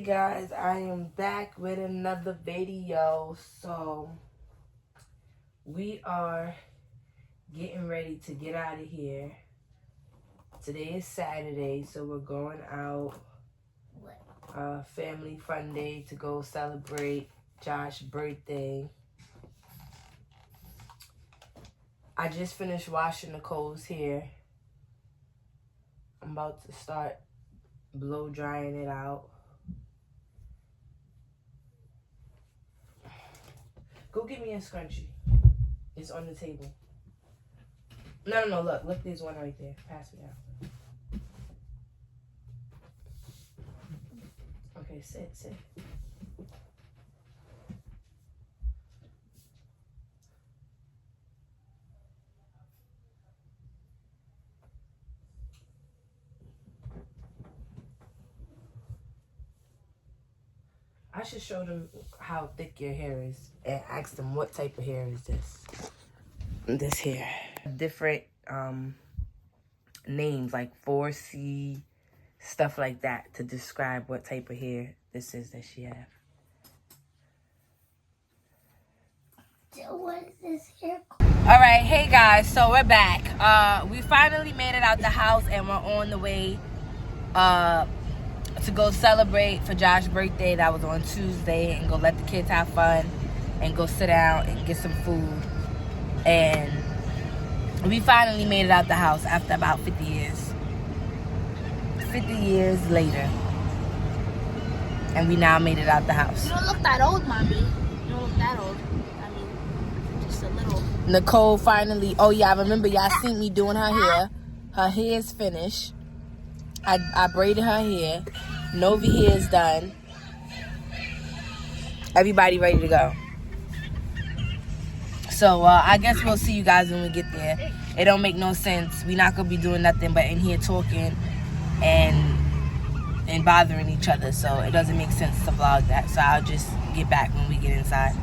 Guys, I am back with another video. So we are getting ready to get out of here. Today is Saturday, so we're going out. Family fun day to go celebrate Josh's birthday. I just finished washing Nicole's hair. I'm about to start blow drying it out. Go get me a scrunchie. It's on the table. No, look, there's one right there. Pass me out. Okay, sit. I should show them how thick your hair is and ask them what type of hair is this. This hair. Different names like 4C, stuff like that to describe what type of hair this is that she has. So what is this hair called? All right, hey guys, so we're back. We finally made it out the house and we're on the way to go celebrate for Josh's birthday. That was on Tuesday, and go let the kids have fun and go sit down and get some food. And we finally made it out the house after about 50 years. 50 years later. And we now made it out the house. You don't look that old, Mommy. You don't look that old. I mean, just a little. Nicole finally, oh yeah, I remember y'all seen me doing her hair. Her hair is finished. I braided her hair. Novi hair is done. Everybody ready to go. So I guess we'll see you guys when we get there. It don't make no sense. We're not gonna be doing nothing but in here talking and bothering each other. So it doesn't make sense to vlog that. So I'll just get back when we get inside.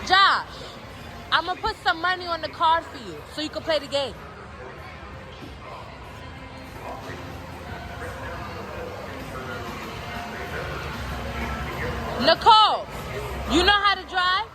Josh, I'm gonna put some money on the card for you so you can play the game. Nicole, you know how to drive?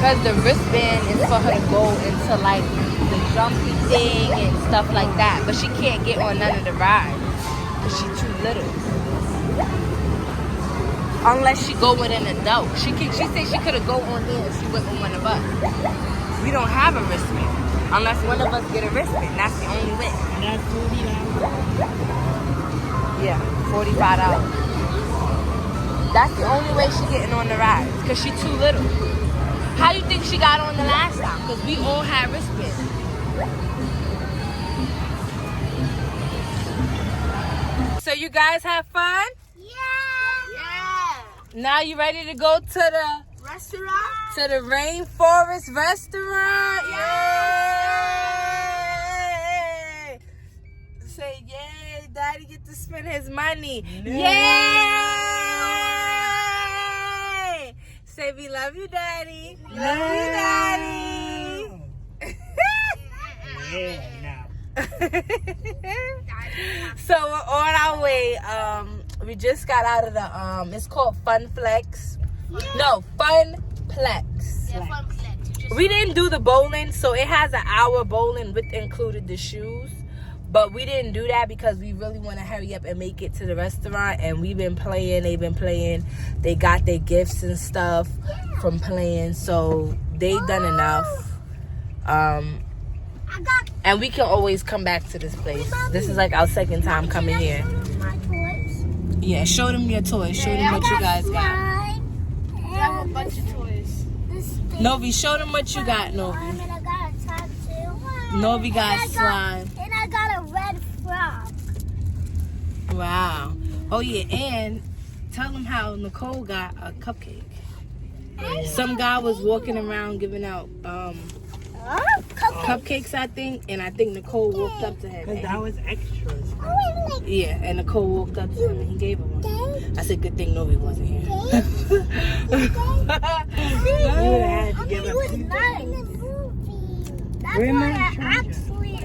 Because the wristband is for her to go into like the jumpy thing and stuff like that. But she can't get on none of the rides because she's too little. Unless she go with an adult. She said she could have go on there if she went with one of us. We don't have a wristband. Unless one of us get a wristband. That's the only way. And that's $40. Yeah, $45. That's the only way she getting on the ride. Because she too little. How do you think she got on the last time? Because we all had wristbands. So you guys have fun? Yeah. Now you ready to go to the Restaurant. to the Rainforest restaurant? Yay! Say yay! Daddy get to spend his money. Yay! Say we love you, Daddy. Love you, Daddy. Yeah, no. So we're on our way. We just got out of the it's called Funplex. No, Funplex. Yeah, fun flex. We didn't do the bowling, so it has an hour bowling with included the shoes. But we didn't do that because we really want to hurry up and make it to the restaurant. And we've been playing, they've been playing. They got their gifts and stuff from playing, so they done enough. And we can always come back to this place. This is like our second time coming here. My toys. Yeah, show them your toys. Show them what you guys got. I have a bunch of toys. Novi, show them what you got, Novi. And I got a tattoo. Novi got slime. And I got a red frog. Wow. Oh yeah, and tell them how Nicole got a cupcake. Some guy was walking around giving out cupcakes, I think, and I think Nicole walked up to him. Because that was extras. Yeah, and Nicole walked up to him and he gave her one. I said, good thing Novi wasn't here. You would have had to give It up. was nice. That's Where why my I charger? actually.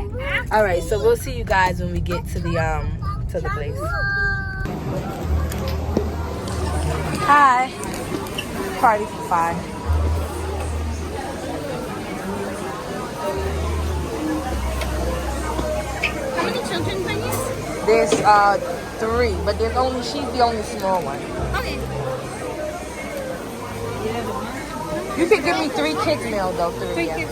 All right, so we'll see you guys when we get to the place. Hi. Party for 5. How many children, please? There's 3, but she's the only small one. Okay. You can give me 3 kids meal though, 3. Yeah.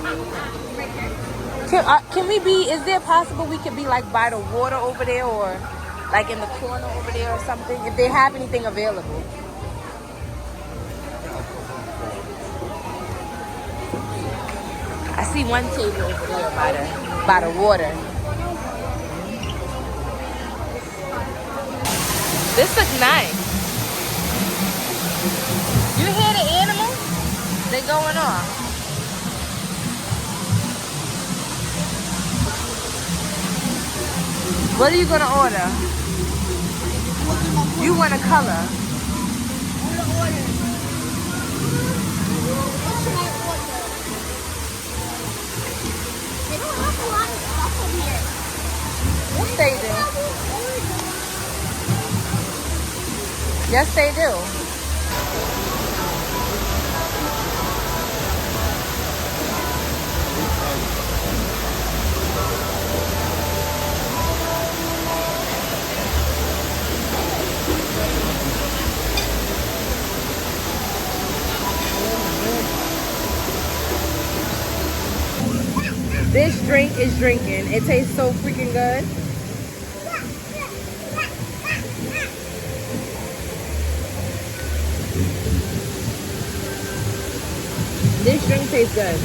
Can we be? Is there possible we could be like by the water over there, or like in the corner over there or something? If they have anything available. I see one table over there by the water. This looks nice. You hear the animals? They going off. What are you gonna order? You want a color? They don't have a lot of stuff in here. Yes, they do. Yes, they do. This drink is drinking. It tastes so freaking good. This drink tastes good.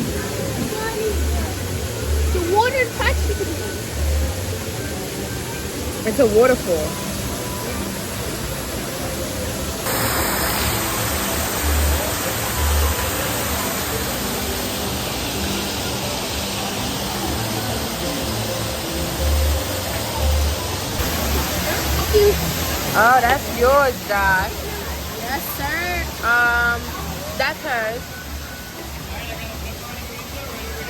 The water touched me. It's a waterfall. Oh, that's yours, Josh. Yes, sir. That's hers.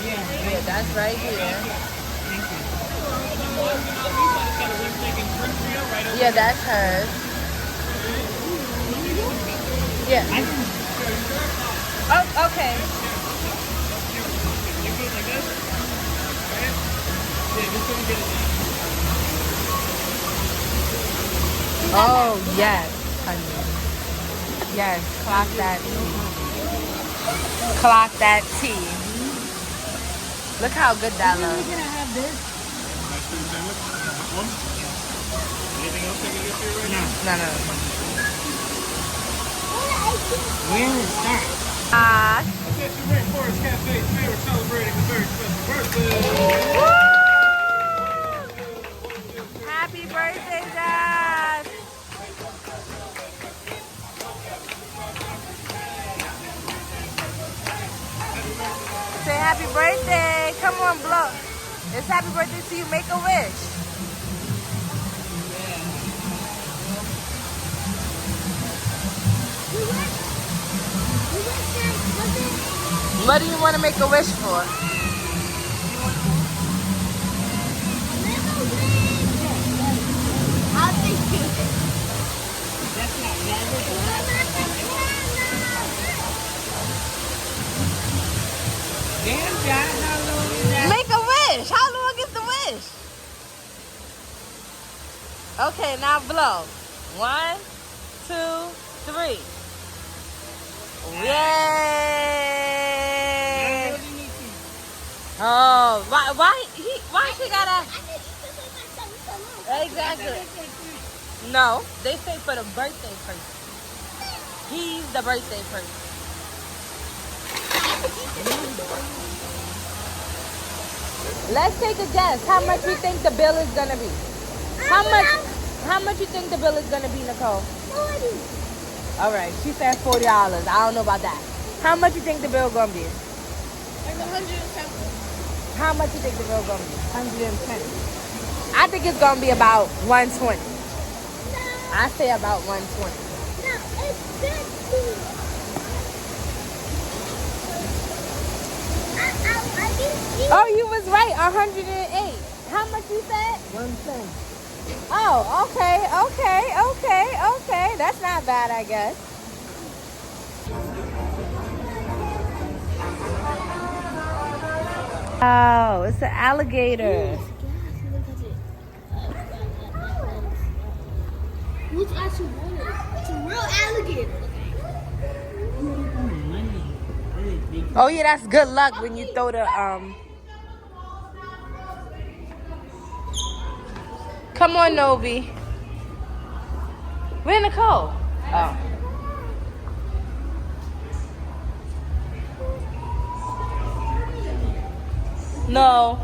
Yeah, that's right here. Yeah, that's hers. Yeah. Oh, okay. Oh, yes, honey. Yes, clock that. Clock that tea. Look how good that looks. Can I have this? Anything else I can get for you right now? No. Where is that? That's your Rainforest Cafe's favorite, celebrating a very special birthday. Happy birthday, Josh! Say happy birthday. Come on, blow. It's happy birthday to you. Make a wish. What do you want to make a wish for? Damn, Josh, how long is that? Make a wish. How long is the wish? Okay, now blow. 1, 2, 3. Yay! Oh, why she gotta? Exactly. No, they say for the birthday person. He's the birthday person. Let's take a guess. How much you think the bill is gonna be? How much you think the bill is gonna be, Nicole? 40. All right, she said $40. I don't know about that. How much you think the bill gonna be? Like 110. How much you think the bill gonna be? 110. I think it's gonna be about 120. No, I say about 120. no, it's 50. Oh, you was right. 108. How much you said? 110. Oh, okay. That's not bad, I guess. Oh, it's an alligator. Who's actually wanted? It's a real alligator. Oh yeah, that's good luck when you throw the Come on, Novi. Where Nicole? Oh. No.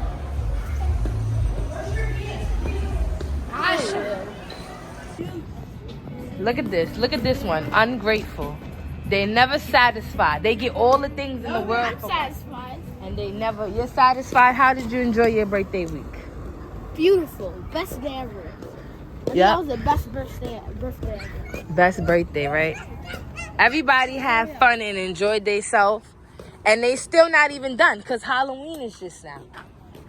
Look at this. Look at this one. Ungrateful. They never satisfied. They get all the things in the world. I'm satisfied. And they never. You're satisfied. How did you enjoy your birthday week? Beautiful. Best day ever. Yeah. That was the best birthday ever. Best birthday, right? Everybody had fun and enjoyed themselves. And they still not even done because Halloween is just now.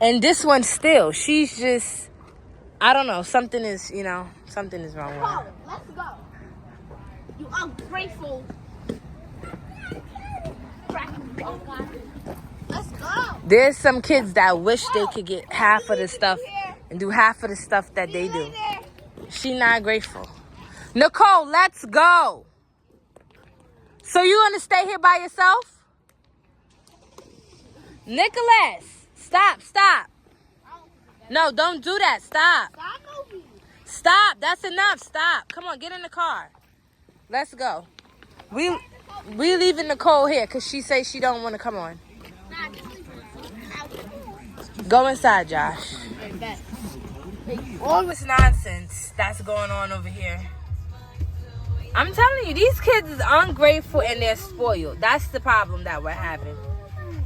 And this one still. She's just, I don't know. Something is wrong with her. Let's go. You ungrateful. Let's go. There's some kids that wish they could get half of the stuff and do half of the stuff that they do. She not grateful. Nicole, let's go. So you gonna stay here by yourself? Nicholas, stop. No, don't do that. Stop. That's enough. Stop. Come on, get in the car. Let's go. We leaving Nicole here because she says she don't want to come on. Go inside, Josh. All this nonsense that's going on over here. I'm telling you, these kids is ungrateful and they're spoiled. That's the problem that we're having.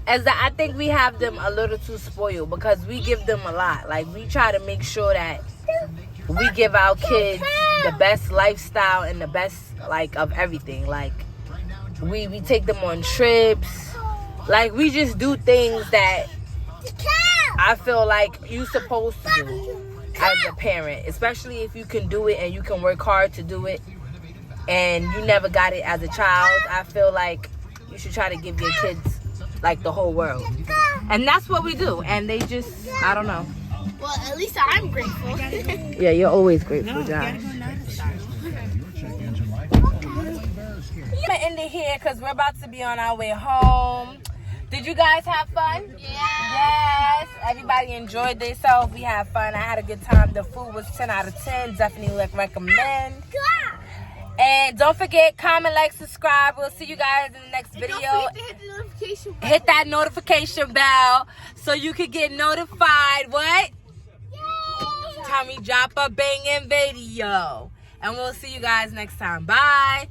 I think we have them a little too spoiled because we give them a lot. Like, we try to make sure that we give our kids the best lifestyle and the best, like, of everything. Like, we take them on trips. Like, we just do things that I feel like you're supposed to do as a parent. Especially if you can do it and you can work hard to do it and you never got it as a child. I feel like you should try to give your kids, like, the whole world. And that's what we do. And they just, I don't know. Well, at least I'm grateful. Yeah, you're always grateful, No, Josh. gotta go now to start. gonna end it here because we're about to be on our way home. Did you guys have fun? Yeah. Yes. Everybody enjoyed themselves. We had fun. I had a good time. The food was 10 out of 10. Definitely recommend. And don't forget, comment, like, subscribe. We'll see you guys in the next video. Don't forget to hit the notification bell. Hit that notification bell so you can get notified. What? Yay! Time we drop a banging video. And we'll see you guys next time. Bye.